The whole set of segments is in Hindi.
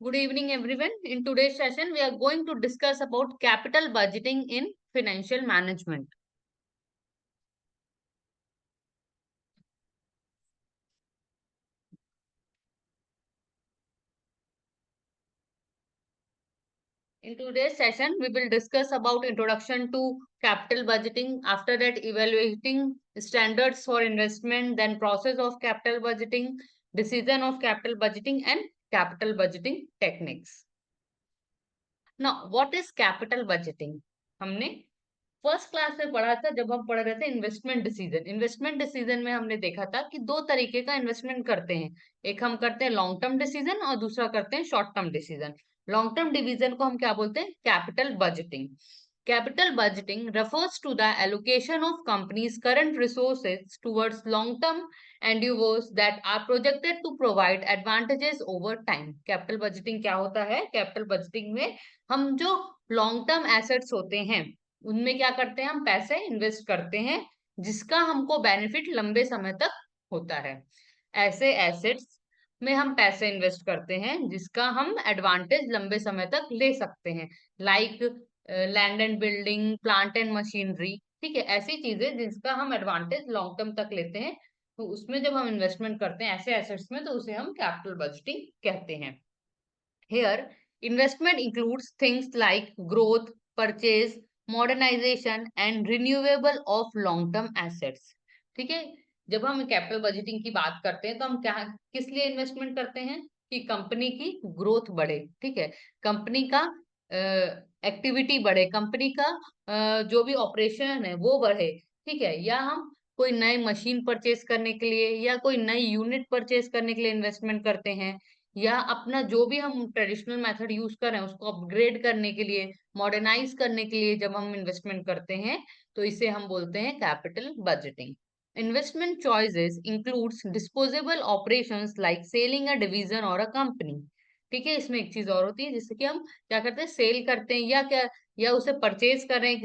Good evening, everyone. In today's session, we are going to discuss about capital budgeting in financial management. In today's session, we will discuss about introduction to capital budgeting. After that, evaluating standards for investment, then process of capital budgeting, decision of capital budgeting, and capital budgeting techniques. Now, what is capital budgeting? हमने फर्स्ट क्लास में पढ़ा था जब हम पढ़ रहे थे इन्वेस्टमेंट डिसीजन में हमने देखा था कि दो तरीके का इन्वेस्टमेंट करते हैं। एक हम करते हैं लॉन्ग टर्म डिसीजन और दूसरा करते हैं short term decision. Long term division को हम क्या बोलते हैं? Capital budgeting. Capital budgeting refers to the allocation of companies' current resources towards long-term endeavors that are projected to provide advantages over time. Capital budgeting क्या होता है? Capital budgeting में हम जो लॉन्ग टर्म एसेट्स होते हैं उनमें क्या करते हैं? हम पैसे इन्वेस्ट करते हैं जिसका हमको बेनिफिट लंबे समय तक होता है। ऐसे एसेट्स में हम पैसे इन्वेस्ट करते हैं जिसका हम एडवांटेज लंबे समय तक ले सकते हैं, like land and building, plant and machinery. ठीक है, ऐसी चीजें जिसका हम एडवांटेज लॉन्ग टर्म तक लेते हैं, तो उसमें जब हम इन्वेस्टमेंट करते हैं ऐसे एसेट्स में, तो उसे हम कैपिटल बजटिंग कहते हैं। Here, investment includes things like growth, purchase, modernization and renewable of long-term assets. ठीक है, जब हम कैपिटल बजटिंग की बात करते हैं तो हम क्या किस लिए इन्वेस्टमेंट करते हैं? कि कंपनी की ग्रोथ बढ़े। ठीक है, कंपनी का एक्टिविटी बढ़े, कंपनी का जो भी ऑपरेशन है वो बढ़े। ठीक है, या हम कोई नई मशीन परचेज करने के लिए या कोई नई यूनिट परचेज करने के लिए इन्वेस्टमेंट करते हैं, या अपना जो भी हम ट्रेडिशनल मेथड यूज कर रहे हैं उसको अपग्रेड करने के लिए, मॉडर्नाइज करने के लिए जब हम इन्वेस्टमेंट करते हैं, तो इसे हम बोलते हैं capital budgeting. Investment choices includes disposable operations like selling a division और अ कंपनी। ठीक है, इसमें एक चीज और होती है जिससे कि हम क्या करते हैं? सेल करते हैं या क्या, या उसे परचेज कर रहे हैं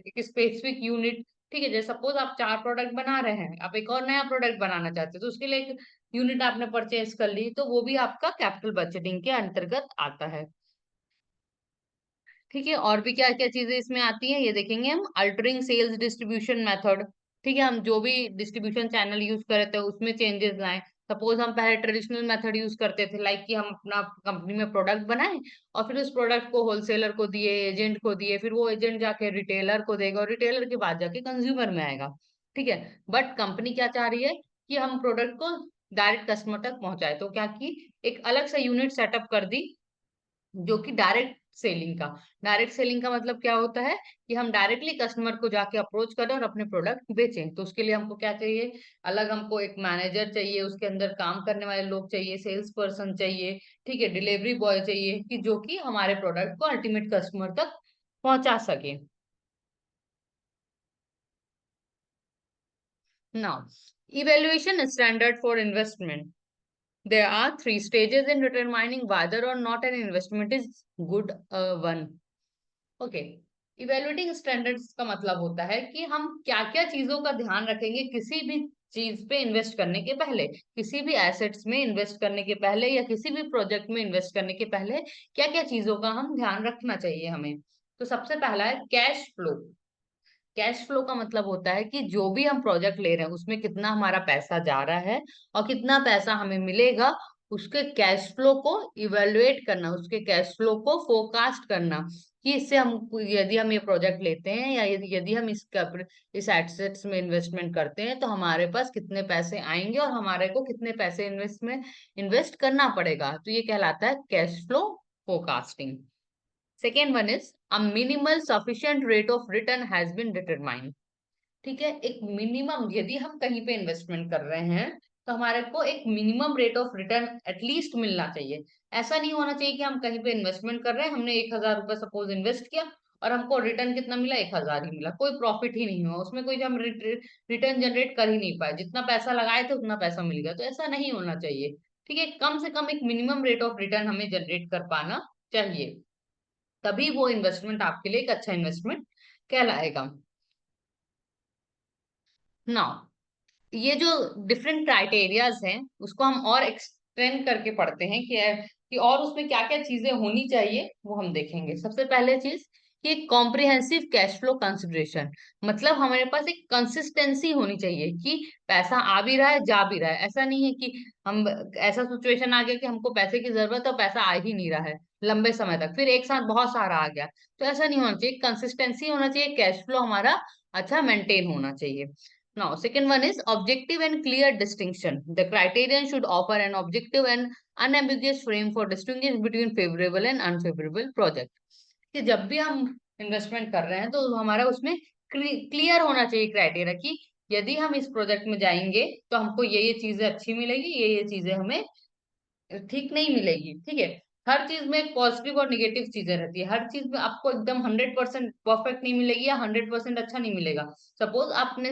एक स्पेसिफिक यूनिट। ठीक है, जैसे सपोज आप 4 प्रोडक्ट बना रहे हैं, आप एक और नया प्रोडक्ट बनाना चाहते हैं, तो उसके लिए एक यूनिट आपने परचेज कर ली, तो वो भी आपका कैपिटल बजटिंग के अंतर्गत आता है। ठीक है, और भी क्या क्या चीजें इसमें आती हैं ये देखेंगे हम। Altering sales distribution method. ठीक है, हम जो भी डिस्ट्रीब्यूशन चैनल यूज कर रहे थे उसमें चेंजेस लाएं। सपोज हम पहले ट्रेडिशनल मेथड यूज करते थे, लाइक कि हम अपना कंपनी में प्रोडक्ट बनाए और फिर उस प्रोडक्ट को होलसेलर को दिए, एजेंट को दिए, फिर वो एजेंट जाके रिटेलर को देगा और रिटेलर के बाद जाके कंज्यूमर में आएगा। ठीक है, बट कंपनी क्या चाह रही है? कि हम प्रोडक्ट को डायरेक्ट कस्टमर तक पहुंचाए, तो क्या की एक अलग से यूनिट सेटअप कर दी जो कि डायरेक्ट सेलिंग का मतलब क्या होता है? कि हम डायरेक्टली कस्टमर को जाके अप्रोच करें और अपने प्रोडक्ट बेचें। तो उसके लिए हमको क्या चाहिए? अलग हमको एक मैनेजर चाहिए, उसके अंदर काम करने वाले लोग चाहिए, सेल्स पर्सन चाहिए, ठीक है, डिलीवरी बॉय चाहिए, कि जो कि हमारे प्रोडक्ट को अल्टीमेट कस्टमर तक पहुंचा सके। Now, evaluation standard for investment. There are 3 stages in determining whether or not an investment is good one. Okay, evaluating standards का मतलब होता है कि हम क्या क्या चीजों का ध्यान रखेंगे किसी भी चीज पे इन्वेस्ट करने के पहले, किसी भी एसेट्स में इन्वेस्ट करने के पहले या किसी भी प्रोजेक्ट में इन्वेस्ट करने के पहले क्या क्या चीजों का हम ध्यान रखना चाहिए हमें। तो सबसे पहला है कैश फ्लो। कैश फ्लो का मतलब होता है कि जो भी हम प्रोजेक्ट ले रहे हैं उसमें कितना हमारा पैसा जा रहा है और कितना पैसा हमें मिलेगा, उसके कैश फ्लो को इवेलुएट करना, उसके कैश फ्लो को फोरकास्ट करना, कि इससे हम यदि हम ये प्रोजेक्ट लेते हैं या यदि यदि हम इस एसेट्स में इन्वेस्टमेंट करते हैं तो हमारे पास कितने पैसे आएंगे और हमारे को कितने पैसे इन्वेस्ट करना पड़ेगा। तो ये कहलाता है cash flow forecasting. Second one is a minimal sufficient rate of return has been determined. ठीक है, एक मिनिमम, यदि हम कहीं पे इन्वेस्टमेंट कर रहे हैं तो हमारे को एक minimum rate of return at least मिलना चाहिए। ऐसा नहीं होना चाहिए कि हम कहीं पे इन्वेस्टमेंट कर रहे हैं, हमने 1,000 रुपए सपोज इन्वेस्ट किया और हमको रिटर्न कितना मिला? 1,000 ही मिला, कोई प्रॉफिट ही नहीं हुआ उसमें, कोई हम रिटर्न जनरेट कर ही नहीं पाए, जितना पैसा लगाए थे उतना पैसा मिल गया। तो ऐसा नहीं होना चाहिए। ठीक है, कम से कम एक मिनिमम रेट ऑफ रिटर्न हमें जनरेट कर पाना चाहिए, तभी वो इन्वेस्टमेंट आपके लिए एक अच्छा इन्वेस्टमेंट कहलाएगा। नाउ, ये जो डिफरेंट क्राइटेरियाज हैं उसको हम और एक्सटेंड करके पढ़ते हैं कि कि और उसमें क्या क्या चीजें होनी चाहिए वो हम देखेंगे। सबसे पहले चीज कि कॉम्प्रिहेंसिव कैश फ्लो कंसिडरेशन, मतलब हमारे पास एक कंसिस्टेंसी होनी चाहिए कि पैसा आ भी रहा है जा भी रहा है। ऐसा नहीं है कि हम, ऐसा सिचुएशन आ गया कि हमको पैसे की जरूरत है और पैसा आ ही नहीं रहा है लंबे समय तक, फिर एक साथ बहुत सारा आ गया, तो ऐसा नहीं होना चाहिए। कंसिस्टेंसी होना चाहिए, कैश फ्लो हमारा अच्छा मेंटेन होना चाहिए। Now, second one is objective and clear distinction. The criterion should offer an objective and unambiguous frame for distinguishing between favorable and unfavorable project. कि जब भी हम इन्वेस्टमेंट कर रहे हैं तो हमारा उसमें क्लियर होना चाहिए क्राइटेरिया कि यदि हम इस प्रोजेक्ट में जाएंगे तो हमको ये चीजें अच्छी मिलेगी, ये चीजें हमें ठीक नहीं मिलेगी। ठीक है, हर चीज में एक पॉजिटिव और निगेटिव चीजें रहती है, हर चीज में आपको एकदम 100% परफेक्ट नहीं मिलेगी या 100% अच्छा नहीं मिलेगा। सपोज आपने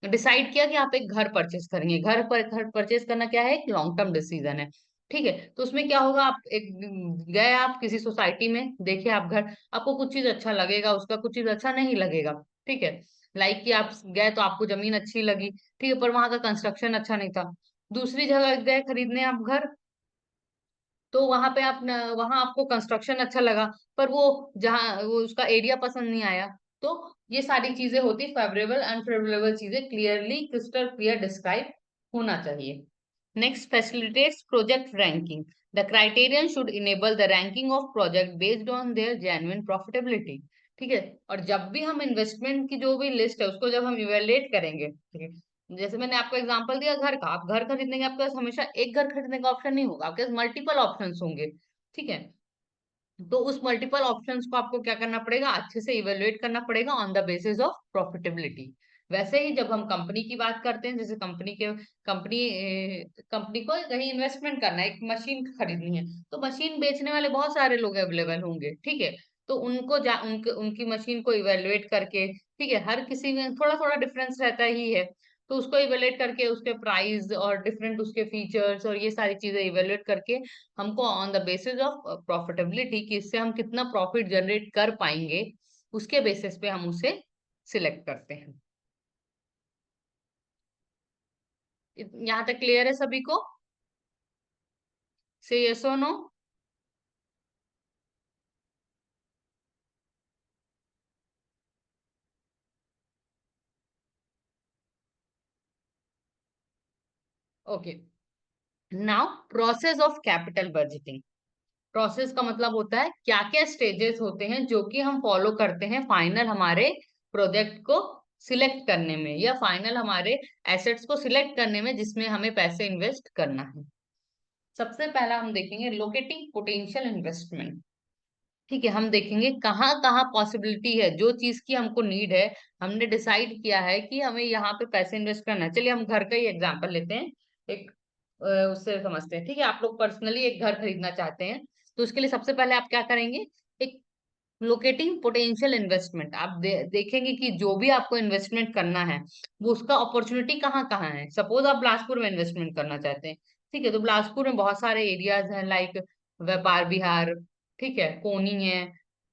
डिसाइड किया कि आप एक घर परचेस करेंगे, घर परचेस करना क्या है, एक लॉन्ग टर्म डिसीजन है। ठीक है, तो उसमें क्या होगा, आप एक गए, आप किसी सोसाइटी में देखे आप घर, आपको कुछ चीज अच्छा लगेगा, उसका कुछ चीज अच्छा नहीं लगेगा। ठीक है, लाइक कि आप गए तो आपको जमीन अच्छी लगी, ठीक है, पर वहां का कंस्ट्रक्शन अच्छा नहीं था। दूसरी जगह गए खरीदने आप घर, तो वहां पे आप वहां आपको कंस्ट्रक्शन अच्छा लगा, पर वो जहाँ वो उसका एरिया पसंद नहीं आया। तो ये सारी चीजें होती, फेवरेबल अनफेवरेबल चीजें क्लियरली क्रिस्टल क्लियर डिस्क्राइब होना चाहिए। Next, facilitates project ranking. The criterion should enable the ranking of project based on there genuine profitability. ठीक है, और जब भी हम इन्वेस्टमेंट की जो भी लिस्ट है उसको जब हम इवेलुएट करेंगे, ठीक है, जैसे मैंने आपको एग्जांपल दिया घर का, आप घर खरीदने के, आपके पास हमेशा एक घर खरीदने का ऑप्शन नहीं होगा, आपके पास मल्टीपल ऑप्शंस होंगे। ठीक है, तो उस मल्टीपल ऑप्शंस को आपको क्या करना पड़ेगा, अच्छे से इवेलुएट करना पड़ेगा on the basis of profitability. वैसे ही जब हम कंपनी की बात करते हैं, जैसे कंपनी कंपनी को कहीं इन्वेस्टमेंट करना है, एक मशीन खरीदनी है, तो मशीन बेचने वाले बहुत सारे लोग अवेलेबल होंगे। ठीक है, तो उनकी मशीन को इवेलुएट करके, ठीक है, हर किसी में थोड़ा थोड़ा डिफरेंस रहता ही है, तो उसको इवेलुएट करके उसके प्राइस और डिफरेंट उसके फीचर्स और ये सारी चीजें इवेलुएट करके हमको on the basis of profitability कि इससे हम कितना प्रॉफिट जनरेट कर पाएंगे, उसके बेसिस पे हम उसे सिलेक्ट करते हैं। यहाँ तक क्लियर है सभी को? से यस और no? Okay, now process of capital budgeting. Process का मतलब होता है क्या क्या स्टेजेस होते हैं जो कि हम फॉलो करते हैं फाइनल हमारे प्रोजेक्ट को सिलेक्ट करने में, या फाइनल हमारे एसेट्स को सिलेक्ट करने में जिसमें हमें पैसे इन्वेस्ट करना है। सबसे पहला हम देखेंगे लोकेटिंग पोटेंशियल इन्वेस्टमेंट। ठीक है, हम देखेंगे कहाँ कहाँ पॉसिबिलिटी है, जो चीज की हमको नीड है, हमने डिसाइड किया है कि हमें यहाँ पे पैसे इन्वेस्ट करना है। चलिए हम घर का ही एग्जांपल लेते हैं, एक उससे समझते हैं। ठीक है, आप लोग पर्सनली एक घर खरीदना चाहते हैं, तो उसके लिए सबसे पहले आप क्या करेंगे, एक लोकेटिंग पोटेंशियल इन्वेस्टमेंट आप देखेंगे कि जो भी आपको इन्वेस्टमेंट करना है वो उसका अपॉर्चुनिटी कहाँ कहाँ है। सपोज आप बिलासपुर में इन्वेस्टमेंट करना चाहते हैं, ठीक है, तो बिलासपुर में बहुत सारे एरियाज हैं, लाइक व्यापार विहार, ठीक है, कोनी है,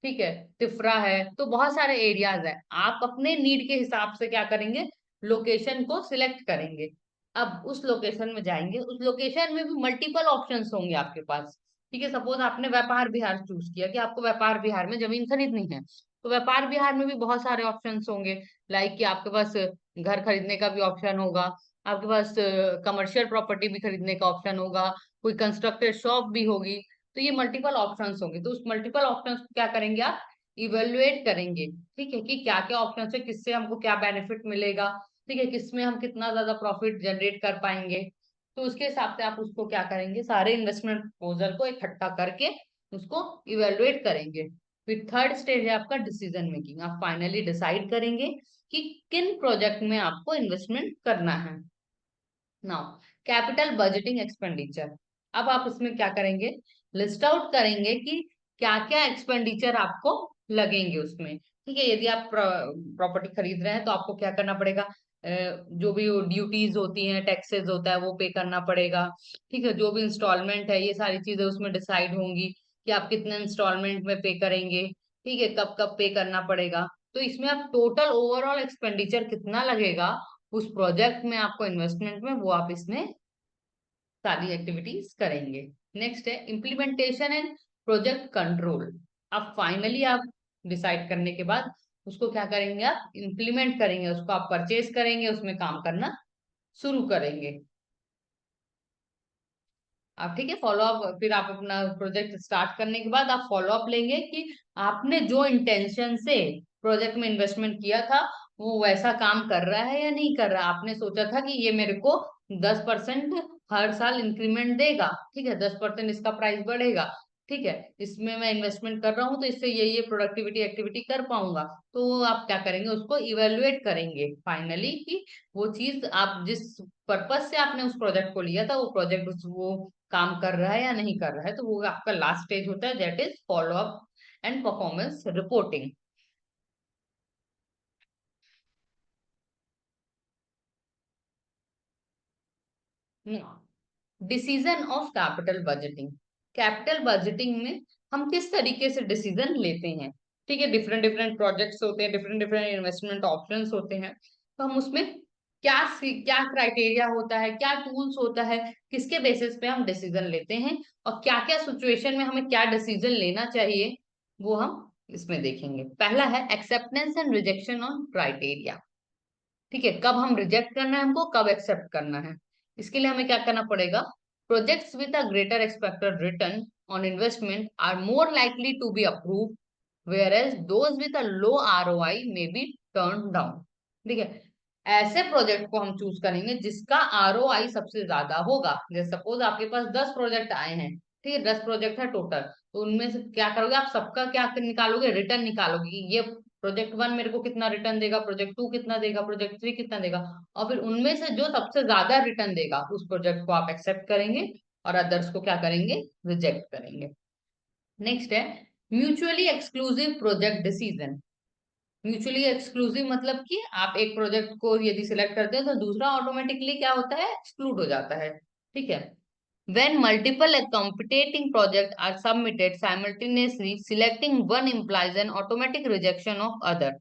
ठीक है, तिफरा है, तो बहुत सारे एरियाज है। आप अपने नीड के हिसाब से क्या करेंगे, लोकेशन को सिलेक्ट करेंगे। अब उस लोकेशन में जाएंगे, उस लोकेशन में भी मल्टीपल ऑप्शंस होंगे आपके पास। ठीक है, सपोज आपने व्यापार विहार चूज किया कि आपको व्यापार विहार में जमीन खरीदनी है, तो व्यापार विहार में भी बहुत सारे ऑप्शंस होंगे, लाइक कि आपके पास घर खरीदने का भी ऑप्शन होगा, आपके पास कमर्शियल प्रॉपर्टी भी खरीदने का ऑप्शन होगा, कोई कंस्ट्रक्टेड शॉप भी होगी। तो ये मल्टीपल ऑप्शंस होंगे, तो उस मल्टीपल ऑप्शंस को क्या करेंगे आप, इवेलुएट करेंगे। ठीक है, कि क्या क्या ऑप्शन है, किससे हमको क्या बेनिफिट मिलेगा, ठीक है, किसमें हम कितना ज्यादा प्रॉफिट जनरेट कर पाएंगे। तो उसके हिसाब से आप उसको क्या करेंगे, सारे इन्वेस्टमेंट प्रपोजल को इकट्ठा करके उसको इवेलुएट करेंगे। फिर थर्ड स्टेज है आपका डिसीजन मेकिंग। आप फाइनली डिसाइड करेंगे कि किन प्रोजेक्ट में आपको इन्वेस्टमेंट करना है। Now, capital budgeting expenditure. अब आप इसमें क्या करेंगे, लिस्ट आउट करेंगे कि क्या क्या एक्सपेंडिचर आपको लगेंगे उसमें। ठीक है, यदि आप प्रॉपर्टी खरीद रहे हैं तो आपको क्या करना पड़ेगा, जो भी ड्यूटीज होती हैं, टैक्सेस होता है, वो पे करना पड़ेगा। ठीक है, जो भी इंस्टॉलमेंट है, ये सारी चीजें उसमें डिसाइड होंगी कि आप कितने इंस्टॉलमेंट में पे करेंगे, ठीक है, कब कब पे करना पड़ेगा। तो इसमें आप टोटल ओवरऑल एक्सपेंडिचर कितना लगेगा उस प्रोजेक्ट में, आपको इन्वेस्टमेंट में, वो आप इसमें सारी एक्टिविटीज करेंगे। नेक्स्ट है इम्प्लीमेंटेशन एंड प्रोजेक्ट कंट्रोल। अब फाइनली आप डिसाइड करने के बाद उसको क्या करेंगे, आप इम्प्लीमेंट करेंगे, उसको आप परचेज करेंगे, उसमें काम करना शुरू करेंगे आप। ठीक है, फॉलो अप, फिर आप अपना प्रोजेक्ट स्टार्ट करने के बाद आप फॉलो अप लेंगे कि आपने जो इंटेंशन से प्रोजेक्ट में इन्वेस्टमेंट किया था वो वैसा काम कर रहा है या नहीं कर रहा। आपने सोचा था कि ये मेरे को 10% हर साल इंक्रीमेंट देगा, ठीक है, 10% इसका प्राइस बढ़ेगा, ठीक है, इसमें मैं इन्वेस्टमेंट कर रहा हूँ तो इससे ये प्रोडक्टिविटी एक्टिविटी कर पाऊंगा। तो वो आप क्या करेंगे, उसको इवेलुएट करेंगे फाइनली कि वो चीज आप जिस पर्पज से आपने उस प्रोजेक्ट को लिया था वो प्रोजेक्ट वो काम कर रहा है या नहीं कर रहा है। तो वो आपका लास्ट स्टेज होता है, that is follow up and performance reporting. Decision of capital budgeting. Capital budgeting में हम किस तरीके से डिसीजन लेते हैं, ठीक है, डिफरेंट डिफरेंट प्रोजेक्ट्स होते हैं, डिफरेंट डिफरेंट इन्वेस्टमेंट ऑप्शंस होते हैं, तो हम उसमें क्या क्राइटेरिया होता है, क्या टूल्स होता है, किसके बेसिस पे हम डिसीजन लेते हैं, और क्या क्या सिचुएशन में हमें क्या डिसीजन लेना चाहिए, वो हम इसमें देखेंगे। पहला है acceptance and rejection on criteria. ठीक है, कब हम रिजेक्ट करना है हमको, कब एक्सेप्ट करना है। इसके लिए हमें क्या करना पड़ेगा, projects with a greater expected return on investment are more likely to be approve, whereas those with a low ROI may be turned down। ठीक है, ऐसे प्रोजेक्ट को हम चूज करेंगे जिसका ROI सबसे ज्यादा होगा। जैसे सपोज आपके पास 10 प्रोजेक्ट आए हैं, ठीक है, 10 प्रोजेक्ट है टोटल, तो उनमें से क्या करोगे आप, सबका क्या निकालोगे, रिटर्न निकालोगे कि ये प्रोजेक्ट वन मेरे को कितना रिटर्न देगा, प्रोजेक्ट टू कितना देगा, प्रोजेक्ट थ्री कितना देगा, और फिर उनमें से जो सबसे ज्यादा रिटर्न देगा उस प्रोजेक्ट को आप एक्सेप्ट करेंगे और अदर्स को क्या करेंगे, रिजेक्ट करेंगे। नेक्स्ट है mutually exclusive project decision. Mutually exclusive मतलब कि आप एक प्रोजेक्ट को यदि सिलेक्ट करते हैं तो दूसरा ऑटोमेटिकली क्या होता है, एक्सक्लूड हो जाता है। ठीक है, when multiple competing projects are submitted simultaneously, selecting one implies an automatic rejection of other।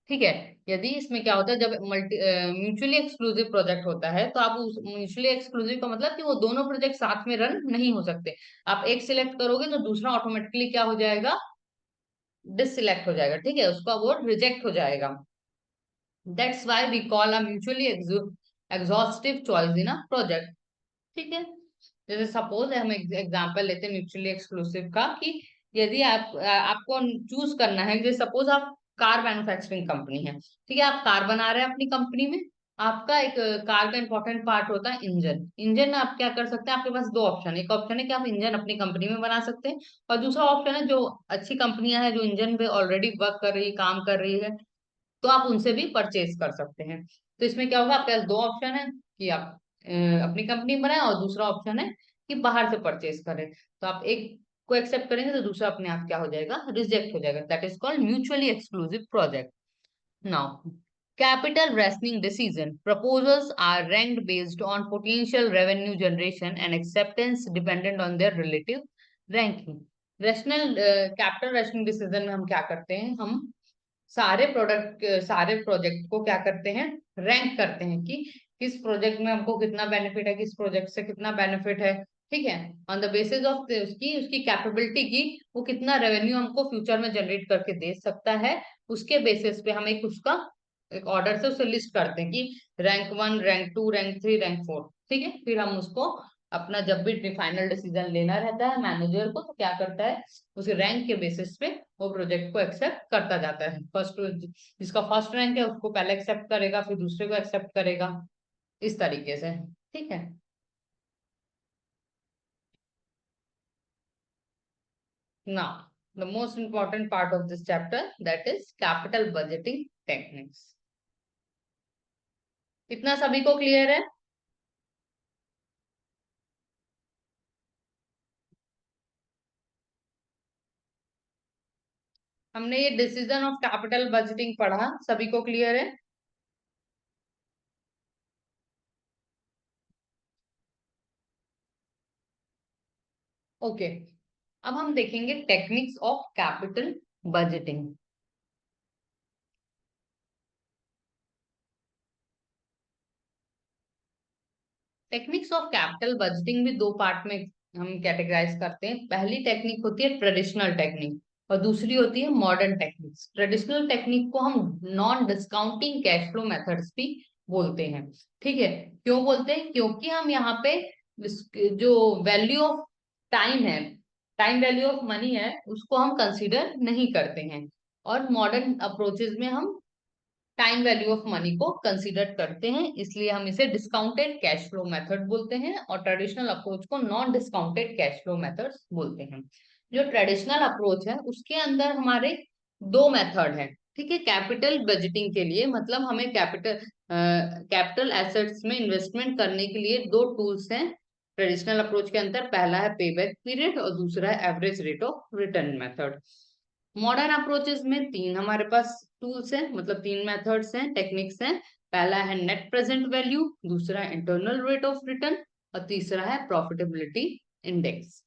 ठीक है, यदि इसमें क्या होता है, जब मल्टी म्यूचुअली एक्सक्लूसिव प्रोजेक्ट होता है तो आप उस म्यूचुअली एक्सक्लूसिव का मतलब कि वो दोनों प्रोजेक्ट साथ में रन नहीं हो सकते। आप एक सिलेक्ट करोगे तो दूसरा ऑटोमेटिकली क्या हो जाएगा, डिससिलेक्ट हो जाएगा, ठीक है, उसका वो रिजेक्ट हो जाएगा। That's why we call a mutually exhaustive choice in a project. ठीक है, जैसे सपोज हम एग्जांपल लेते हैं म्यूचुअली एक्सक्लूसिव का कि यदि आपको चूज करना है, जैसे सपोज आप कार मैन्युफैक्चरिंग कंपनी है, ठीक है, आप कार बना रहे हैं अपनी कंपनी में। आपका एक कार का इंपॉर्टेंट पार्ट होता है इंजन। इंजन आप क्या कर सकते हैं, आपके पास दो ऑप्शन है, एक ऑप्शन है कि आप इंजन अपनी कंपनी में बना सकते हैं, और दूसरा ऑप्शन है जो अच्छी कंपनियां हैं जो इंजन पे ऑलरेडी वर्क कर रही है, काम कर रही है, तो आप उनसे भी परचेज कर सकते हैं। तो इसमें क्या होगा, आपके पास दो ऑप्शन है कि आप अपनी कंपनी बनाएं, और दूसरा ऑप्शन है कि बाहर से परचेज करें। तो आप एक को एक्सेप्ट करेंगे तो दूसरा अपने आप क्या हो जाएगा, रिजेक्ट हो जाएगा। That is called mutually exclusive project. Now capital rationing decision proposals are ranked based on potential revenue generation and acceptance dependent on their relative ranking। Rational capital rationing decision में हम क्या करते हैं, हम सारे प्रोजेक्ट को क्या करते हैं, रैंक करते हैं कि किस प्रोजेक्ट में हमको कितना बेनिफिट है, किस प्रोजेक्ट से कितना बेनिफिट है। ठीक है, ऑन द बेसिस ऑफ उसकी उसकी कैपेबिलिटी की, वो कितना रेवेन्यू हमको फ्यूचर में जनरेट करके दे सकता है, उसके बेसिस पे हम एक उसका एक ऑर्डर से उसे लिस्ट करते हैं कि rank one, rank to, rank three, rank four. ठीक है, फिर हम उसको अपना जब भी फाइनल डिसीजन लेना रहता है मैनेजर को, तो क्या करता है, उस रैंक के बेसिस पे वो प्रोजेक्ट को एक्सेप्ट करता जाता है। फर्स्ट जिसका फर्स्ट रैंक है उसको पहले एक्सेप्ट करेगा, फिर दूसरे को एक्सेप्ट करेगा, इस तरीके से। ठीक है, now the most important part of this chapter, that is capital budgeting techniques। इतना सभी को क्लियर है। हमने ये डिसीजन ऑफ कैपिटल बजटिंग पढ़ा, सभी को क्लियर है। ओके, अब हम देखेंगे techniques of capital budgeting. Techniques of capital budgeting भी दो पार्ट में हम कैटेगराइज करते हैं। पहली टेक्निक होती है ट्रेडिशनल टेक्निक और दूसरी होती है मॉडर्न टेक्निक्स। ट्रेडिशनल टेक्निक को हम non discounting cash flow methods भी बोलते हैं। ठीक है, क्यों बोलते हैं? क्योंकि हम यहाँ पे जो वैल्यू ऑफ टाइम है, टाइम वैल्यू ऑफ मनी है, उसको हम कंसीडर नहीं करते हैं। और मॉडर्न अप्रोचेस में हम टाइम वैल्यू ऑफ मनी को कंसीडर करते हैं, इसलिए हम इसे डिस्काउंटेड कैश फ्लो मेथड बोलते हैं और ट्रेडिशनल अप्रोच को non discounted cash flow methods बोलते हैं। जो ट्रेडिशनल अप्रोच है उसके अंदर हमारे दो मेथड है। ठीक है, कैपिटल बजटिंग के लिए, मतलब हमें कैपिटल एसेट्स में इन्वेस्टमेंट करने के लिए दो टूल्स हैं ट्रेडिशनल अप्रोच के अंदर। पहला है पेबैक पीरियड और दूसरा है average rate of return method. Modern approaches में तीन हमारे पास टूल्स हैं, मतलब तीन मेथड्स हैं, टेक्निक्स हैं। पहला है नेट प्रेजेंट वैल्यू, दूसरा है इंटरनल रेट ऑफ रिटर्न और तीसरा है profitability index.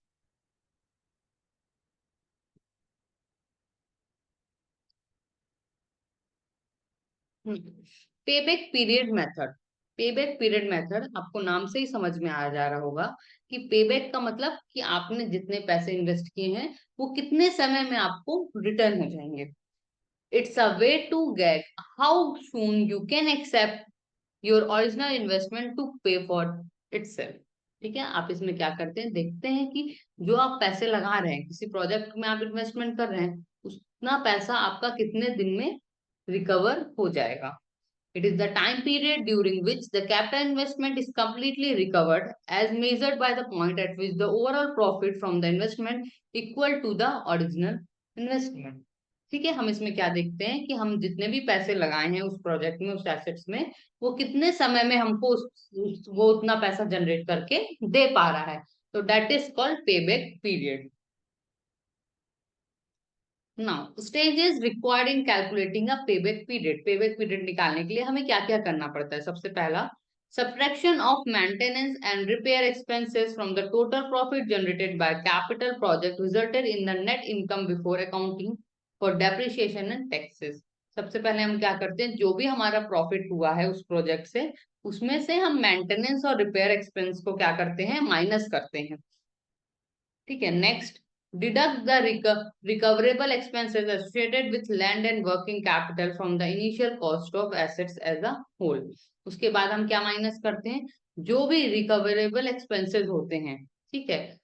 Payback period method. Payback period method आपको नाम से ही समझ में आ जा रहा होगा कि पेबैक का मतलब कि आपने जितने पैसे इन्वेस्ट किए हैं वो कितने समय में आपको रिटर्न हो जाएंगे। It's a way to get how soon you can accept your original investment to pay for itself. ठीक है, आप इसमें क्या करते हैं, देखते हैं कि जो आप पैसे लगा रहे हैं, किसी प्रोजेक्ट में आप इन्वेस्टमेंट कर रहे हैं, उतना पैसा आपका कितने दिन में रिकवर हो जाएगा। It is the time period during which the capital investment is completely recovered as measured by the point at which the overall profit from the investment equal to the original investment। ठीक है, हम इसमें क्या देखते हैं कि हम जितने भी पैसे लगाए हैं उस प्रोजेक्ट में, उस एसेट्स में, वो कितने समय में हमको वो उतना पैसा जनरेट करके दे पा रहा है। तो that is called payback period. Now stages required in calculating a payback period. Payback period निकालने के लिए हमें क्या क्या करना पड़ता है? सबसे पहला, subtraction of maintenance and repair expenses from the total profit generated by capital project resulted in the net income before accounting for depreciation and taxes. सबसे पहले हम क्या करते हैं, जो भी हमारा प्रॉफिट हुआ है उस प्रोजेक्ट से, उसमें से हम मेंटेनेंस और रिपेयर एक्सपेंस को क्या करते हैं, माइनस करते हैं। ठीक है, next, deduct the recoverable expenses associated with land and working capital from the initial cost of assets as a whole. उसके बाद हम क्या माइनस करते हैं, जो भी रिकवरेबल एक्सपेंसेस होते हैं। ठीक है,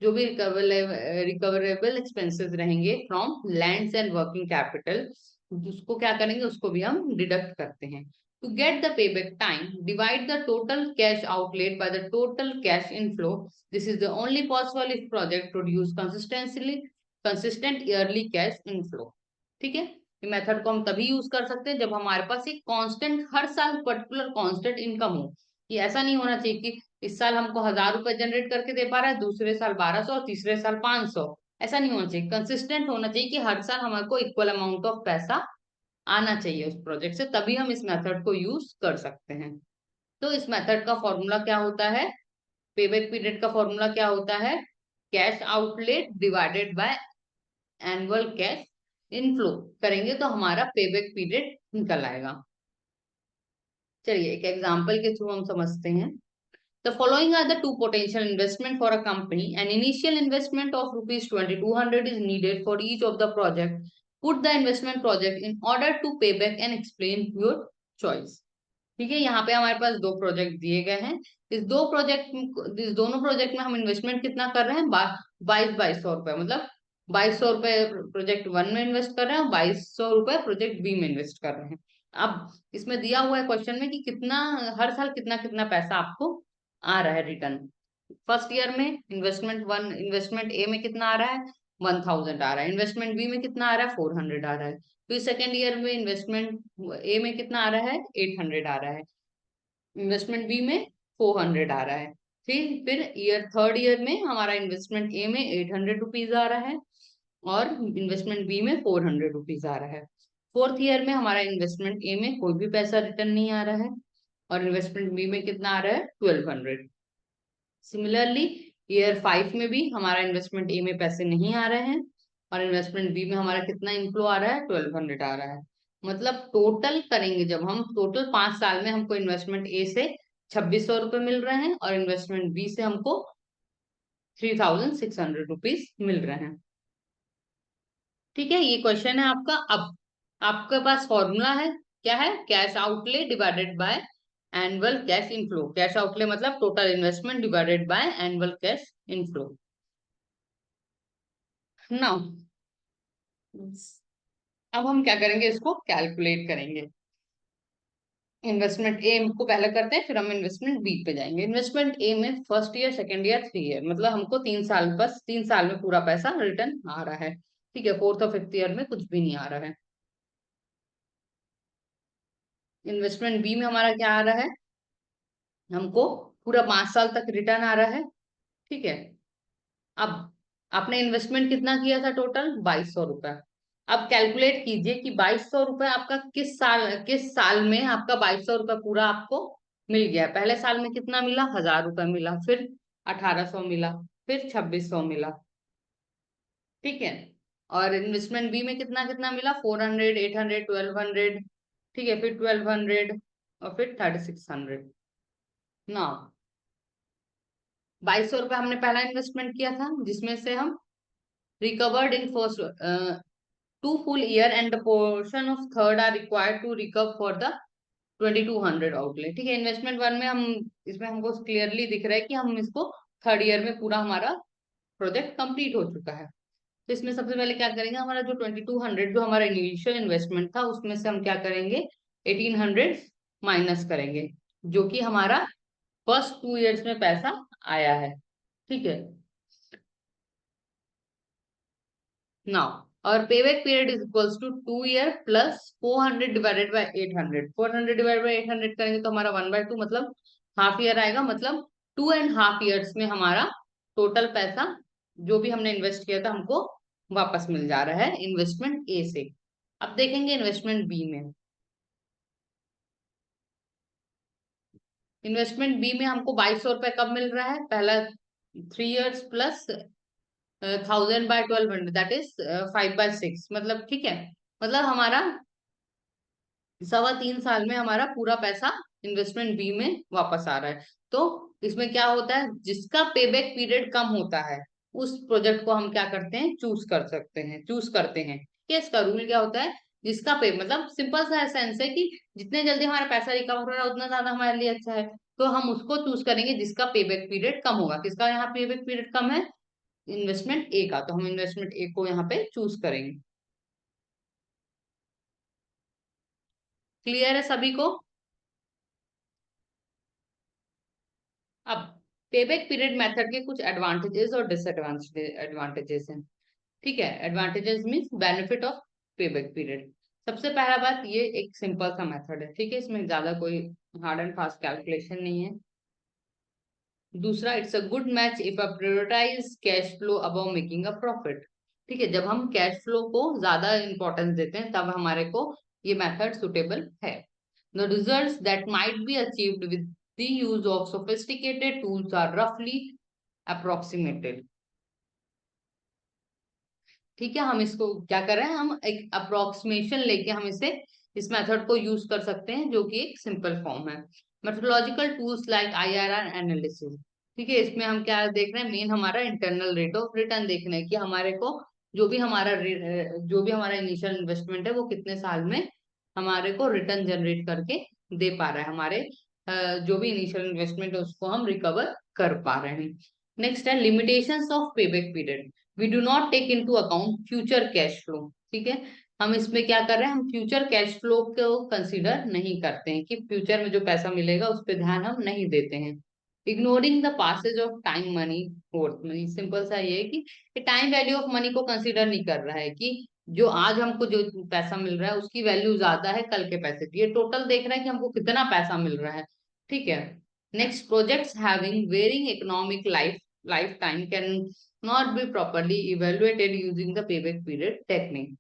जो भी रिकवरेबल एक्सपेंसेस रहेंगे from lands and working capital, उसको क्या करेंगे, उसको भी हम डिडक्ट करते हैं। To get the payback time, divide the total cash outlaid by the total cash inflow. This is the only possible if project produce consistent yearly cash inflow। ठीक है, ये मेथड को हम तभी यूज कर सकते हैं जब हमारे पास एक कांस्टेंट, हर साल पर्टिकुलर कांस्टेंट इनकम हो। ये ऐसा नहीं होना चाहिए कि इस साल हमको 1,000 रुपए जनरेट करके दे पा रहा है, दूसरे साल 1,200 और तीसरे साल 500। ऐसा नहीं होना चाहिए, कंसिस्टेंट होना चाहिए कि हर साल हमारे को इक्वल अमाउंट ऑफ पैसा आना चाहिए उस प्रोजेक्ट से, तभी हम इस मेथड को यूज कर सकते हैं। तो इस मेथड का फॉर्मूला क्या होता है, पेबैक पीरियड का फॉर्मूला क्या होता है, cash outlet divided by annual cash inflow करेंगे तो हमारा पेबैक पीरियड निकल आएगा। चलिए एक एग्जांपल के थ्रू हम समझते हैं। The following are the two potential investment for a company. An initial investment of rupees 2,200 is needed for each of the project. Put the investment project in order to pay back and explain your choice। ठीक है, यहाँ पे हमारे पास दो प्रोजेक्ट दिए गए हैं। इस दोनों प्रोजेक्ट में हम इन्वेस्टमेंट कितना कर रहे हैं, 22,200 रुपए, मतलब 2,200 रुपए प्रोजेक्ट वन में इन्वेस्ट कर रहे हैं और 2,200 रुपए प्रोजेक्ट बी में इन्वेस्ट कर रहे हैं। अब इसमें दिया हुआ है क्वेश्चन में कि कितना, हर साल कितना कितना पैसा आपको आ रहा है रिटर्न। फर्स्ट ईयर में इन्वेस्टमेंट ए में कितना आ रहा है, 1,000 आ रहा है। इन्वेस्टमेंट बी में कितना आ रहा है, 400 आ रहा है। फिर सेकेंड ईयर में इन्वेस्टमेंट ए में कितना आ रहा है, 800 आ रहा है। इन्वेस्टमेंट बी में 400 आ रहा है। फिर थर्ड ईयर में हमारा इन्वेस्टमेंट ए में 800 रुपीज आ रहा है और इन्वेस्टमेंट बी में 400 रुपीज आ रहा है। फोर्थ ईयर में हमारा इन्वेस्टमेंट ए में कोई भी पैसा रिटर्न नहीं आ रहा है और इन्वेस्टमेंट बी में कितना आ रहा है, 1,200। सिमिलरली ईयर 5 में भी हमारा इन्वेस्टमेंट ए में पैसे नहीं आ रहे हैं और इन्वेस्टमेंट बी में हमारा कितना इनफ्लो आ रहा है, 1,200 आ रहा है। मतलब टोटल करेंगे जब हम, टोटल 5 साल में हमको इन्वेस्टमेंट ए से 2,600 रुपए मिल रहे हैं और इन्वेस्टमेंट बी से हमको ₹3,600 मिल रहे हैं। ठीक है, ये क्वेश्चन है आपका। अब आपके पास फॉर्मूला है, क्या है? Cash outlay divided by annual cash inflow. Cash outlay मतलब total investment divided by annual cash inflow. Now अब हम क्या करेंगे, इसको कैलकुलेट करेंगे। इन्वेस्टमेंट ए को पहले करते हैं, फिर हम इन्वेस्टमेंट बी पे जाएंगे। इन्वेस्टमेंट ए में first year, second year, 3 year, मतलब हमको 3 साल, बस 3 साल में पूरा पैसा रिटर्न आ रहा है। ठीक है, फोर्थ और फिफ्थ ईयर में कुछ भी नहीं आ रहा है। इन्वेस्टमेंट बी में हमारा क्या आ रहा है, हमको पूरा 5 साल तक रिटर्न आ रहा है। ठीक है, अब आपने इन्वेस्टमेंट कितना किया था, टोटल 2200 रुपया। अब कैलकुलेट कीजिए कि 2200 रुपया आपका किस साल में आपका 2200 रुपया पूरा आपको मिल गया। पहले साल में कितना मिला, 1000 रुपया मिला, फिर 1800 मिला, फिर 2600 मिला। ठीक है, और इन्वेस्टमेंट बी में कितना कितना मिला, 400, 800, 1200। ठीक है, फिर 1200 और फिर 3600। ना, 2200 रुपया हमने पहला इन्वेस्टमेंट किया था, जिसमें से हम recovered in first 2 full year and the portion of third are required to recover for the 2200 outlay. ठीक है, इन्वेस्टमेंट वन में हम, इसमें हमको क्लियरली दिख रहा है कि हम इसको थर्ड ईयर में पूरा हमारा प्रोजेक्ट कंप्लीट हो चुका है। तो इसमें सबसे पहले क्या करेंगे, हमारा जो 2200 जो हमारा इनिशियल इन्वेस्टमेंट था, उसमें से हम क्या करेंगे, 1800 माइनस करेंगे, जो कि हमारा फर्स्ट 2 इयर्स में पैसा आया है। ठीक है, नाउ और payback period is equals to 2 year plus 400 divided by 800। 400 divided by 800 करेंगे तो हमारा 1/2 मतलब हाफ ईयर आएगा, मतलब 2.5 ईयर्स में हमारा टोटल पैसा जो भी हमने इन्वेस्ट किया था हमको वापस मिल जा रहा है इन्वेस्टमेंट ए से। अब देखेंगे इन्वेस्टमेंट बी में। इन्वेस्टमेंट बी में हमको 2200 रुपये कब मिल रहा है, पहला 3 इयर्स प्लस 1000/1200, दैट इज 5/6, मतलब ठीक है, मतलब हमारा 3.25 साल में हमारा पूरा पैसा इन्वेस्टमेंट बी में वापस आ रहा है। तो इसमें क्या होता है, जिसका पेबैक पीरियड कम होता है उस प्रोजेक्ट को हम क्या करते हैं, चूज करते हैं कि इसका रूल क्या होता है, जिसका पे मतलब सिंपल सा सेंस है कि जितने जल्दी हमारा पैसा रिकवर हो रहा है उतना ज्यादा हमारे लिए अच्छा है। तो हम उसको चूज करेंगे जिसका पेबैक पीरियड कम होगा। किसका यहाँ पेबैक पीरियड कम है, इन्वेस्टमेंट ए का, तो हम इन्वेस्टमेंट ए को यहाँ पे चूज करेंगे। क्लियर है सभी को? अब पेबैक पीरियड मेथड के कुछ एडवांटेजेस और डिसएडवांटेजेस हैं। ठीक है, advantages means benefit of payback period. सबसे पहला बात, ये एक सिंपल सा मेथड है। ठीक है, इसमें ज्यादा कोई हार्ड एंड फास्ट कैलकुलेशन नहीं है। दूसरा, it's a good match if a prioritize cash flow above making a profit. ठीक है, जब हम कैश फ्लो को ज्यादा इंपॉर्टेंस देते हैं तब हमारे को ये मेथड सुटेबल है। The results that might be achieved with the use of sophisticated tools are रफली अप्रोक्सीमेटेड। ठीक है, हम इसको क्या कर रहे हैं, हम एक अप्रोक्सीमेशन लेके हम इस मेथड को यूज कर सकते हैं, जो कि एक सिंपल फॉर्म है। Methodological tools like IRR analysis. ठीक है, इसमें हम क्या देख रहे हैं, मेन हमारा इंटरनल रेट ऑफ रिटर्न देखना है कि हमारे को जो भी हमारा इनिशियल इन्वेस्टमेंट है वो कितने साल में हमारे को रिटर्न जनरेट करके दे पा रहा है। हमारे जो भी इनिशियल इन्वेस्टमेंट है उसको हम रिकवर कर पा रहे हैं। नेक्स्ट है limitations of payback period. We do not take into account future cash flow. ठीक है, हम इसमें क्या कर रहे हैं, हम फ्यूचर कैश फ्लो को कंसीडर नहीं करते हैं कि फ्यूचर में जो पैसा मिलेगा उस पर ध्यान हम नहीं देते हैं। Ignoring the passage of time money fourth, simple सा ये है कि टाइम वैल्यू ऑफ मनी को कंसीडर नहीं कर रहा है कि जो आज हमको जो पैसा मिल रहा है उसकी वैल्यू ज्यादा है कल के पैसे की। ये टोटल देख रहा है कि हमको कितना पैसा मिल रहा है। ठीक है, next, projects having varying economic life time can not be properly evaluated using the payback period technique.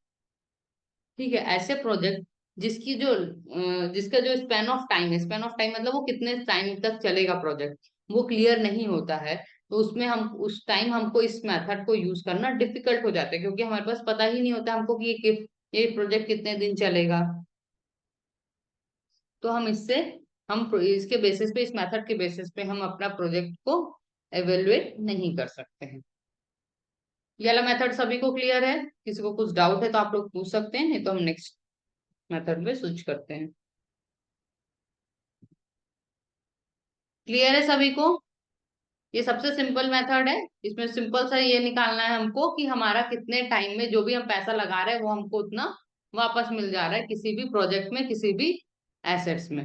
ठीक है, ऐसे प्रोजेक्ट जिसका जो स्पैन ऑफ टाइम है, स्पैन ऑफ टाइम मतलब वो कितने टाइम तक चलेगा प्रोजेक्ट, वो क्लियर नहीं होता है, तो उसमें हम उस टाइम हमको इस मेथड को यूज करना डिफिकल्ट हो जाता है, क्योंकि हमारे पास पता ही नहीं होता हमको कि ये प्रोजेक्ट कितने दिन चलेगा। तो हम इसके बेसिस पे, इस मेथड के बेसिस पे हम अपना प्रोजेक्ट को एवेल्युएट नहीं कर सकते हैं। ये वाला मेथड सभी को क्लियर है? किसी को कुछ डाउट है तो आप लोग पूछ सकते हैं, नहीं तो हम नेक्स्ट मेथड पे स्विच करते हैं। क्लियर है सभी को? ये सबसे सिंपल मेथड है। इसमें सिंपल सा ये निकालना है हमको कि हमारा कितने टाइम में जो भी हम पैसा लगा रहे हैं वो हमको उतना वापस मिल जा रहा है किसी भी प्रोजेक्ट में, किसी भी एसेट्स में।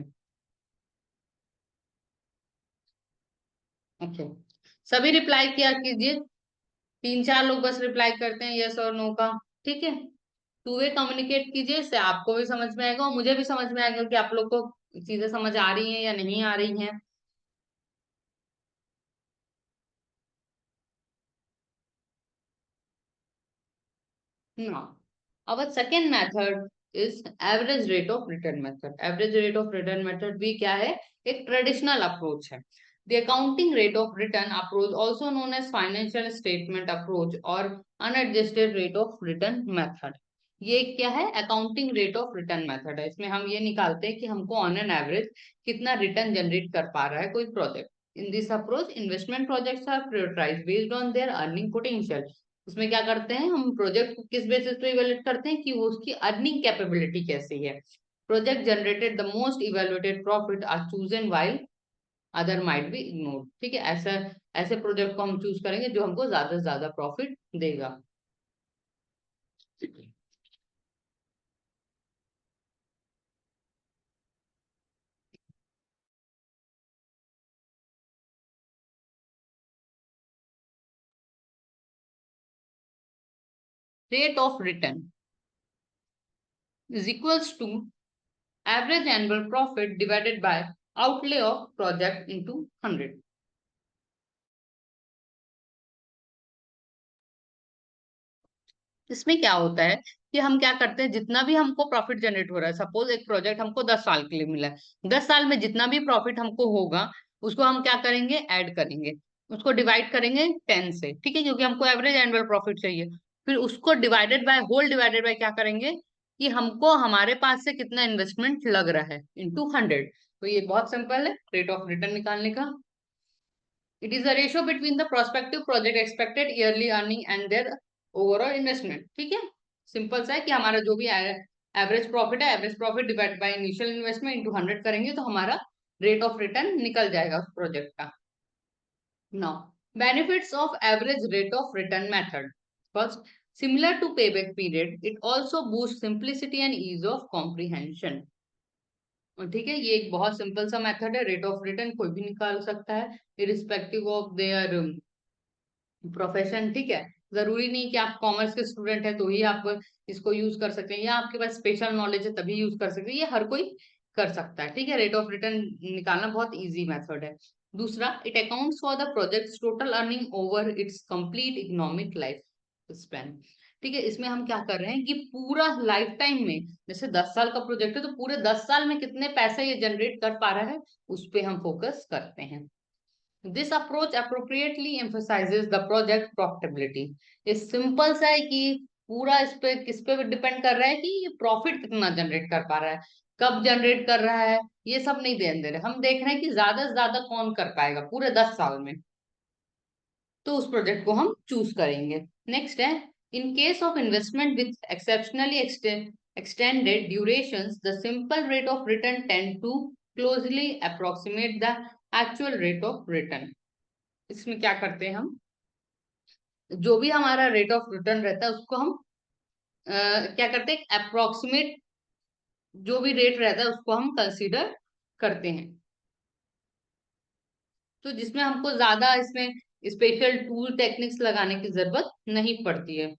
ओके, सभी रिप्लाई किया कीजिए। 3-4 लोग बस रिप्लाई करते हैं यस और नो का। ठीक है, टू वे कम्युनिकेट कीजिए, इससे आपको भी समझ में आएगा और मुझे भी समझ में आएगा कि आप लोग को चीजें समझ आ रही हैं या नहीं आ रही हैं। Now, our second method is average rate of return method. Average rate of return method भी क्या है? एक ट्रेडिशनल अप्रोच है। The accounting rate of return approach, also known as financial statement approach or unadjusted rate of return method. ये क्या है? Accounting rate of return method है। इसमें हम ये निकालते हैं कि हमको ऑन एन एवरेज कितना रिटर्न जनरेट कर पा रहा है कोई project. In this approach investment projects are prioritized based on their earning potential. उसमें क्या करते हैं हम? प्रोजेक्ट को किस बेसिस पे इवेल्युएट करते हैं कि वो उसकी अर्निंग कैपेबिलिटी कैसी है। Project generated the most evaluated profit are chosen while other might be ignored. ठीक है, ऐसा ऐसे प्रोजेक्ट को हम चूज करेंगे जो हमको ज्यादा से ज्यादा प्रॉफिट देगा। Rate of return is equals to average annual profit divided by outlay of project into 100। इसमें क्या होता है कि हम क्या करते हैं, जितना भी हमको प्रॉफिट जनरेट हो रहा है, सपोज एक प्रोजेक्ट हमको 10 साल के लिए मिला है, 10 साल में जितना भी प्रॉफिट हमको होगा उसको हम क्या करेंगे? ऐड करेंगे, उसको डिवाइड करेंगे 10 से। ठीक है, क्योंकि हमको एवरेज एनुअल प्रॉफिट चाहिए। फिर उसको divided by whole divided by क्या करेंगे कि हमको हमारे पास से कितना इन्वेस्टमेंट लग रहा है इंटू 100। तो ये बहुत सिंपल है रेट ऑफ रिटर्न निकालने का। It is the ratio between the prospective project expected yearly earning and their overall investment. ठीक है, सिंपल सा है कि हमारा जो भी एवरेज प्रॉफिट है, average profit divide by initial investment into 100 करेंगे तो हमारा रेट ऑफ रिटर्न निकल जाएगा उस प्रोजेक्ट का। Now, benefits of average rate of return method. First, similar to payback period it also boost simplicity and ease of comprehension. ठीक है, ये एक बहुत सिंपल सा मेथड है। रेट ऑफ रिटर्न कोई भी निकाल सकता है इरिस्पेक्टिव ऑफ देयर प्रोफेशन। ठीक है, जरूरी नहीं कि आप कॉमर्स के स्टूडेंट है तो ही आप इसको यूज कर सकते हैं, या आपके पास स्पेशल नॉलेज है तभी यूज कर सकते हैं, ये हर कोई कर सकता है। ठीक है, रेट ऑफ रिटर्न निकालना बहुत इजी मेथड है। दूसरा, it accounts for the project total earning over it's complete economic life span. ठीक है, इसमें हम क्या कर रहे हैं कि पूरा लाइफ टाइम में, जैसे 10 साल का प्रोजेक्ट है तो पूरे 10 साल में कितने पैसे ये जनरेट कर पा रहा है उस पे हम फोकस करते हैं। This approach appropriately emphasizes the project profitability. ये सिंपल सा है कि पूरा इस पे किस पे डिपेंड कर रहा है कि ये प्रॉफिट कितना जनरेट कर पा रहा है, कब जनरेट कर रहा है, ये सब नहीं ध्यान दे रहे। हम देख रहे हैं कि ज्यादा से ज्यादा कौन कर पाएगा पूरे 10 साल में, तो उस प्रोजेक्ट को हम चूज करेंगे। नेक्स्ट है, in case of investment with exceptionally extended durations, the simple rate of return tend to closely approximate the actual rate of return। इसमें क्या करते हैं हम, जो भी हमारा रेट ऑफ रिटर्न रहता है उसको हम क्या करते हैं, अप्रोक्सीमेट जो भी रेट रहता है उसको हम कंसीडर करते हैं। तो जिसमें हमको ज्यादा इसमें स्पेशल टूल टेक्निक्स लगाने की जरूरत नहीं पड़ती है।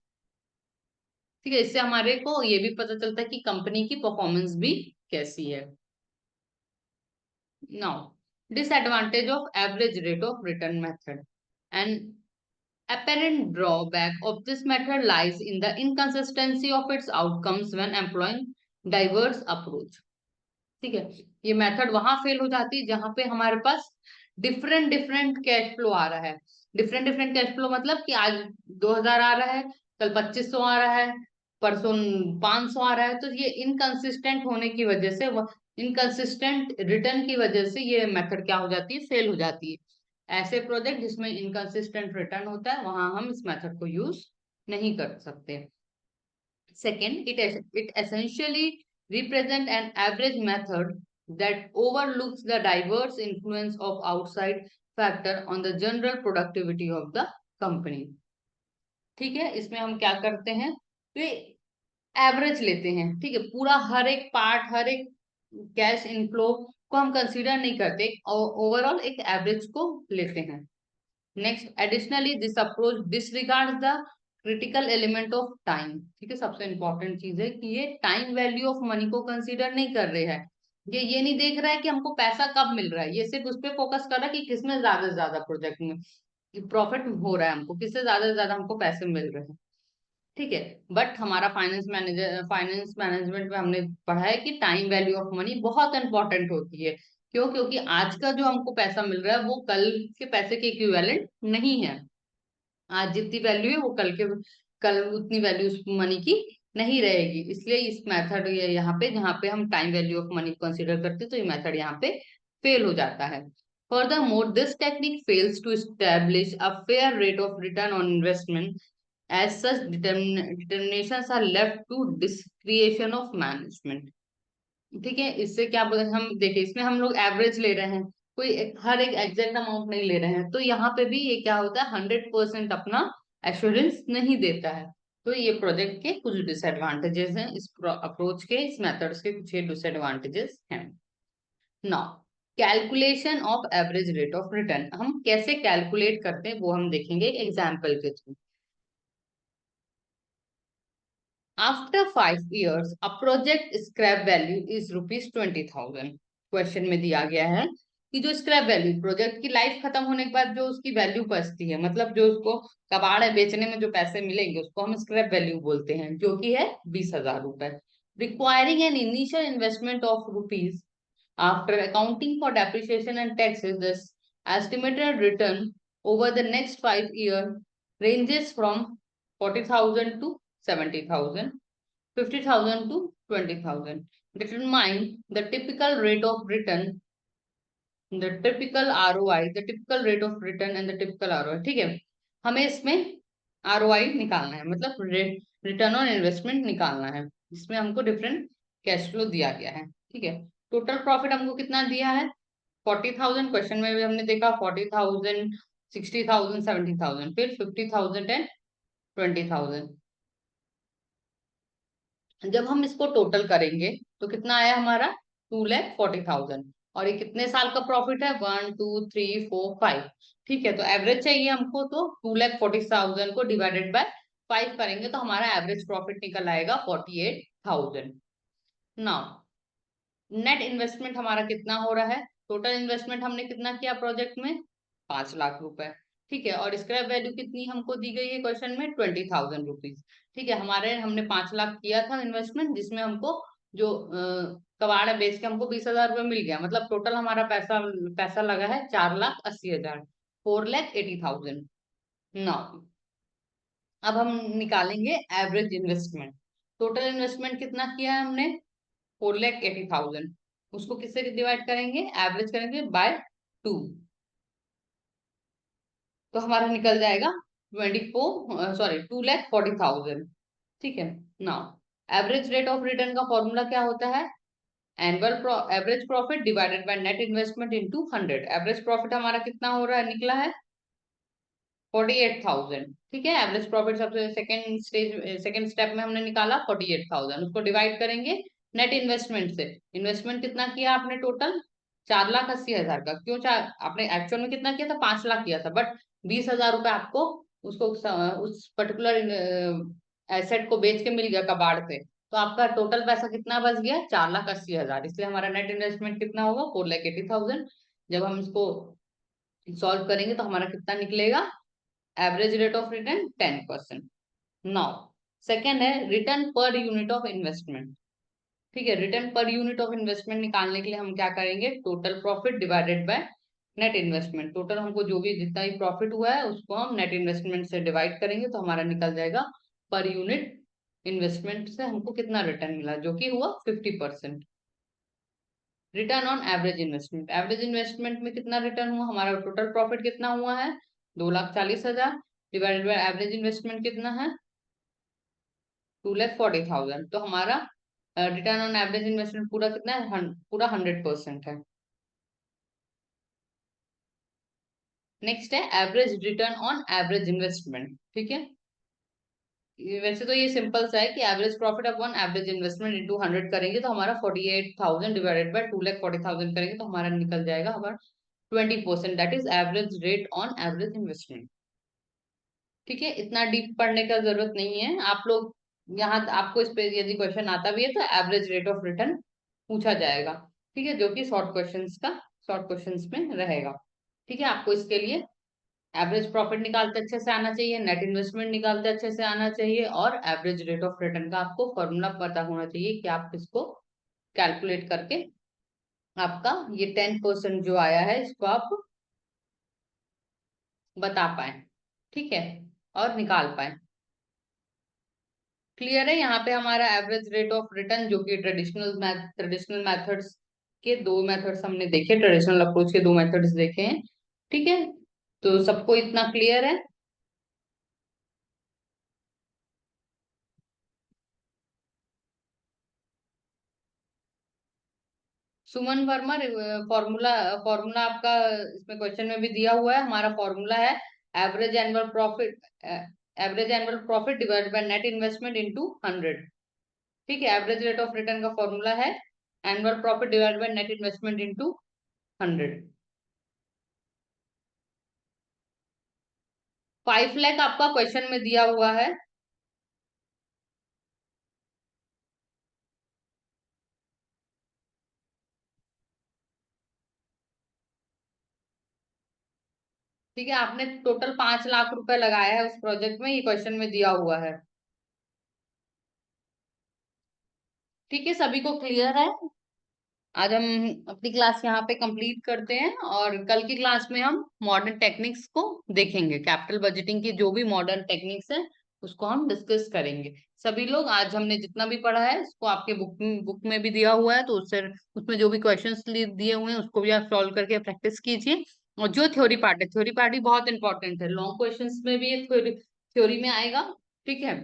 ठीक है, इससे हमारे को ये भी पता चलता है कि कंपनी की परफॉर्मेंस भी कैसी है। Now, disadvantage of average rate of return method. And apparent drawback of this method lies in the inconsistency of its outcomes when employing diverse approach। ठीक है, ये मेथड वहां फेल हो जाती है जहां पे हमारे पास डिफरेंट डिफरेंट कैश फ्लो आ रहा है। डिफरेंट डिफरेंट कैश फ्लो मतलब कि आज 2000 आ रहा है, कल 2500 आ रहा है, परसों 500 आ रहा है। तो ये इनकंसिस्टेंट होने की वजह से, इनकंसिस्टेंट रिटर्न की वजह से ये मेथड क्या हो जाती है? फेल हो जाती है। ऐसे प्रोजेक्ट जिसमें इनकंसिस्टेंट रिटर्न होता है वहां हम इस मेथड को यूज नहीं कर सकते. Second, it essentially represents an average method that overlooks the diverse influence of outside factor on the general productivity of the company. ठीक है, इसमें हम क्या करते हैं, तो एवरेज लेते हैं. ठीक है, पूरा हर एक पार्ट, हर एक कैश इनफ्लो को हम कंसीडर नहीं करते, ओवरऑल एक एवरेज को लेते हैं. Next, additionally this approach डिसरिगार्ड्स the critical element of time. ठीक है, सबसे इंपॉर्टेंट चीज है कि ये टाइम वैल्यू ऑफ मनी को कंसीडर नहीं कर रहे हैं. ये नहीं देख रहा है कि हमको पैसा कब मिल रहा है, ये सिर्फ उस पर फोकस कर रहा है कि किसमें ज्यादा से ज्यादा प्रोजेक्ट में प्रॉफिट हो रहा है, हमको किससे ज्यादा से ज्यादा हमको पैसे मिल रहे हैं. ठीक है, बट हमारा फाइनेंस मैनेजमेंट में हमने पढ़ा है कि टाइम वैल्यू ऑफ मनी बहुत इंपॉर्टेंट होती है. क्यों? क्योंकि आज का जो हमको पैसा मिल रहा है वो कल के पैसे के इक्विवेलेंट नहीं है. आज जितनी वैल्यू है वो कल उतनी वैल्यू उस मनी की नहीं रहेगी. इसलिए इस मेथड यहाँ पे, जहाँ पे हम time value of money consider करते हैं, तो ये मेथड यहाँ पे फेल हो जाता है. Furthermore, this technique fails to establish a fair rate of return on investment. As such, determinations are left to discretion of management. ठीक है, इससे क्या बोलते हैं, हम देखिए इसमें हम लोग एवरेज ले रहे हैं, हर एक एग्जैक्ट अमाउंट नहीं ले रहे हैं, तो यहाँ पे भी ये क्या होता है, 100% अपना एश्योरेंस नहीं देता है. तो ये प्रोजेक्ट के कुछ डिसएडवांटेजेस हैं, इस अप्रोच के, इस मेथड्स के कुछ डिसएडवांटेजेस हैं. Now, calculation of average rate of return हम कैसे कैलकुलेट करते हैं वो हम देखेंगे एग्जाम्पल के through. After 5 years a project scrap value is ₹20,000. Question में दिया गया है कि जो स्क्रैप वैल्यू, प्रोजेक्ट की लाइफ खत्म होने के बाद जो उसकी वैल्यू बचती है, मतलब जो उसको कबाड़ है बेचने में जो पैसे मिलेंगे उसको हम स्क्रैप वैल्यू बोलते हैं, जो कि है ₹20,000. Requiring an initial investment of rupees after accounting for depreciation and taxes, the estimated return over the next 5 years ranges from 40,000 to 70,000, 50,000 to 20,000. Determine the typical rate of return, the typical ROI, the typical rate of return and the typical ROI. ठीक है, हमें इसमें ROI निकालना है, मतलब रिटर्न ऑन इन्वेस्टमेंट निकालना है, जिसमें हमको डिफरेंट कैश फ्लो दिया गया है. ठीक है, टोटल प्रॉफिट हमको कितना दिया है, 40,000. क्वेश्चन में भी हमने देखा 40,000, 60,000, 70,000, फिर 50,000 एंड 20,000. जब हम इसको टोटल करेंगे तो कितना आया हमारा, 2,40,000. और ये कितने साल का प्रॉफिट है, 1, 2, 3, 4, 5. ठीक है, तो एवरेज चाहिए हमको, तो 2,40,000 को डिवाइडेड बाय 5 करेंगे तो हमारा एवरेज प्रॉफिट निकल आएगा 48,000. नाउ, नेट इन्वेस्टमेंट हमारा कितना हो रहा है, टोटल इन्वेस्टमेंट हमने कितना किया प्रोजेक्ट में, 5 लाख रुपए. ठीक है, और स्क्रैप वैल्यू कितनी हमको दी गई है क्वेश्चन में, ₹20,000. ठीक है, हमने 5 लाख किया था इन्वेस्टमेंट, जिसमें हमको जो कबाड़ बेच के हमको 20,000 रुपये मिल गया, मतलब टोटल हमारा पैसा पैसा लगा है 4,80,000, 4,80,000. ना, अब हम निकालेंगे एवरेज इन्वेस्टमेंट. टोटल इन्वेस्टमेंट कितना किया है हमने, 4,80,000. उसको किससे डिवाइड करेंगे, एवरेज करेंगे बाय 2, तो हमारा निकल जाएगा 2,40,000. ठीक है. Now, average rate of return का फॉर्मूला क्या होता है, average profit divided by net investment into 100. Average profit हमारा कितना हो रहा है, निकला है 48,000. ठीक है, एवरेज प्रॉफिट सबसे सेकंड स्टेप में हमने निकाला 48,000, उसको डिवाइड करेंगे नेट इन्वेस्टमेंट से. इन्वेस्टमेंट कितना किया आपने टोटल, 4,80,000 का. क्यों, चार आपने एक्चुअल में कितना किया था, 5 लाख किया था, बट 20,000 रुपए आपको उसको उस पर्टिकुलर एसेट को बेच के मिल गया कबाड़ से, तो आपका टोटल पैसा कितना बच गया, 4,80,000. इसलिए हमारा नेट इन्वेस्टमेंट कितना होगा, 4,80,000. जब हम इसको सॉल्व करेंगे तो हमारा कितना निकलेगा, average rate of return 10%. Now, second है return per unit of investment. ठीक है, return per unit of investment निकालने के लिए हम क्या करेंगे, total profit divided by net investment. Total हमको जो भी जितना भी प्रॉफिट हुआ है उसको हम नेट इन्वेस्टमेंट से डिवाइड करेंगे तो हमारा निकल जाएगा पर यूनिट इन्वेस्टमेंट से हमको कितना रिटर्न मिला, जो कि हुआ 50%. रिटर्न ऑन एवरेज इन्वेस्टमेंट में कितना रिटर्न हुआ, हमारा टोटल प्रॉफिट कितना हुआ है 2,40,000 डिवाइडेड बाय एवरेज इन्वेस्टमेंट कितना है 2,40,000। तो हमारा रिटर्न ऑन एवरेज इन्वेस्टमेंट पूरा कितना है पूरा 100% है। नेक्स्ट है average return on average investment. ठीक है, वैसे तो ये सिंपल सा है कि average profit upon average investment into 100 करेंगे तो हमारा 48,000 डिवाइडेड बाय 2,40,000 करेंगे तो हमारा निकल जाएगा हमारा 20%, that is average rate on average investment. ठीक है, इतना डीप पढ़ने का जरूरत नहीं है आप लोग, यहाँ आपको इस पे यदि क्वेश्चन आता भी है तो एवरेज रेट ऑफ रिटर्न पूछा जाएगा। ठीक है, जो कि शॉर्ट क्वेश्चंस में रहेगा। ठीक है, आपको इसके लिए एवरेज प्रॉफिट निकालते अच्छे से आना चाहिए, नेट इन्वेस्टमेंट निकालते अच्छे से आना चाहिए, और एवरेज रेट ऑफ रिटर्न का आपको फॉर्मूला पता होना चाहिए कि आप इसको कैलकुलेट करके आपका ये 10% जो आया है इसको आप बता पाए। ठीक है, और निकाल पाए। क्लियर है, यहाँ पे हमारा एवरेज रेट ऑफ रिटर्न जो कि ट्रेडिशनल मेथड्स के दो मेथड्स हमने देखे, ट्रेडिशनल अप्रोच के दो मेथड्स देखे हैं। ठीक है, तो सबको इतना क्लियर है। सुमन वर्मा, फॉर्मूला फॉर्मूला आपका इसमें क्वेश्चन में भी दिया हुआ है। हमारा फॉर्मूला है average annual profit, average annual profit divided by net investment into 100। ठीक है, एवरेज रेट ऑफ रिटर्न का फॉर्मूला है annual profit divided by net investment into 100। 5 lakh आपका क्वेश्चन में दिया हुआ है। ठीक है, आपने टोटल 5 लाख रुपए लगाया है उस प्रोजेक्ट में, ये क्वेश्चन में दिया हुआ है। ठीक है, सभी को क्लियर है। आज हम अपनी क्लास यहाँ पे कंप्लीट करते हैं, और कल की क्लास में हम मॉडर्न टेक्निक्स को देखेंगे। कैपिटल बजटिंग की जो भी मॉडर्न टेक्निक्स है उसको हम डिस्कस करेंगे। सभी लोग आज हमने जितना भी पढ़ा है उसको आपके बुक में भी दिया हुआ है, तो उससे उसमें जो भी क्वेश्चंस दिए हुए हैं उसको भी आप सॉल्व करके प्रैक्टिस कीजिए। और जो थ्योरी पार्ट है, थ्योरी पार्ट भी बहुत इंपॉर्टेंट है, लॉन्ग क्वेश्चंस में भी ये थ्योरी में आएगा। ठीक है,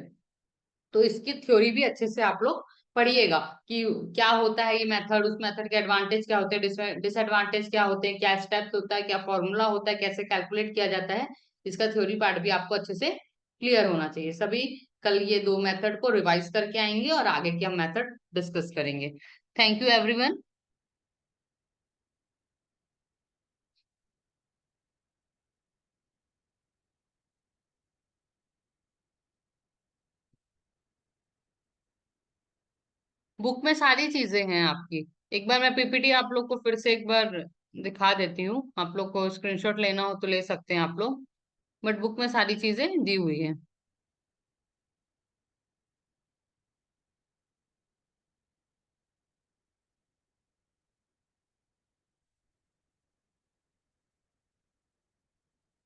तो इसकी थ्योरी भी अच्छे से आप लोग पढ़िएगा कि क्या होता है ये मेथड, उस मेथड के एडवांटेज क्या होते हैं, डिसएडवांटेज क्या होते हैं, क्या स्टेप्स होता है, क्या फॉर्मूला होता है, कैसे कैलकुलेट किया जाता है। इसका थ्योरी पार्ट भी आपको अच्छे से क्लियर होना चाहिए। सभी कल ये दो मेथड को रिवाइज करके आएंगे और आगे की हम मेथड डिस्कस करेंगे। Thank you everyone. बुक में सारी चीजें हैं आपकी। एक बार मैं पीपीटी आप लोग को फिर से एक बार दिखा देती हूँ, आप लोग को स्क्रीनशॉट लेना हो तो ले सकते हैं आप लोग, बट बुक में सारी चीजें दी हुई है।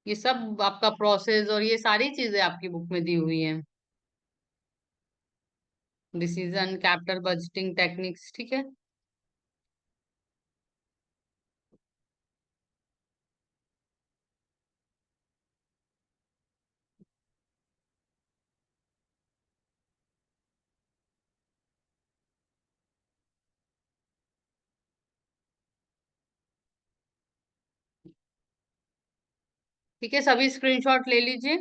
ये सब आपका प्रोसेस और ये सारी चीजें आपकी बुक में दी हुई हैं। Decision, capital budgeting techniques. ठीक है, ठीक है, सभी स्क्रीनशॉट ले लीजिए।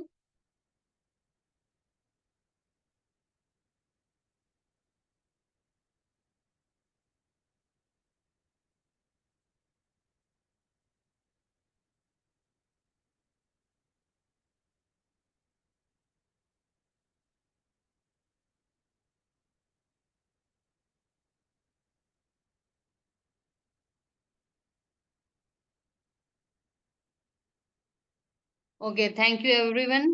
Okay, thank you everyone.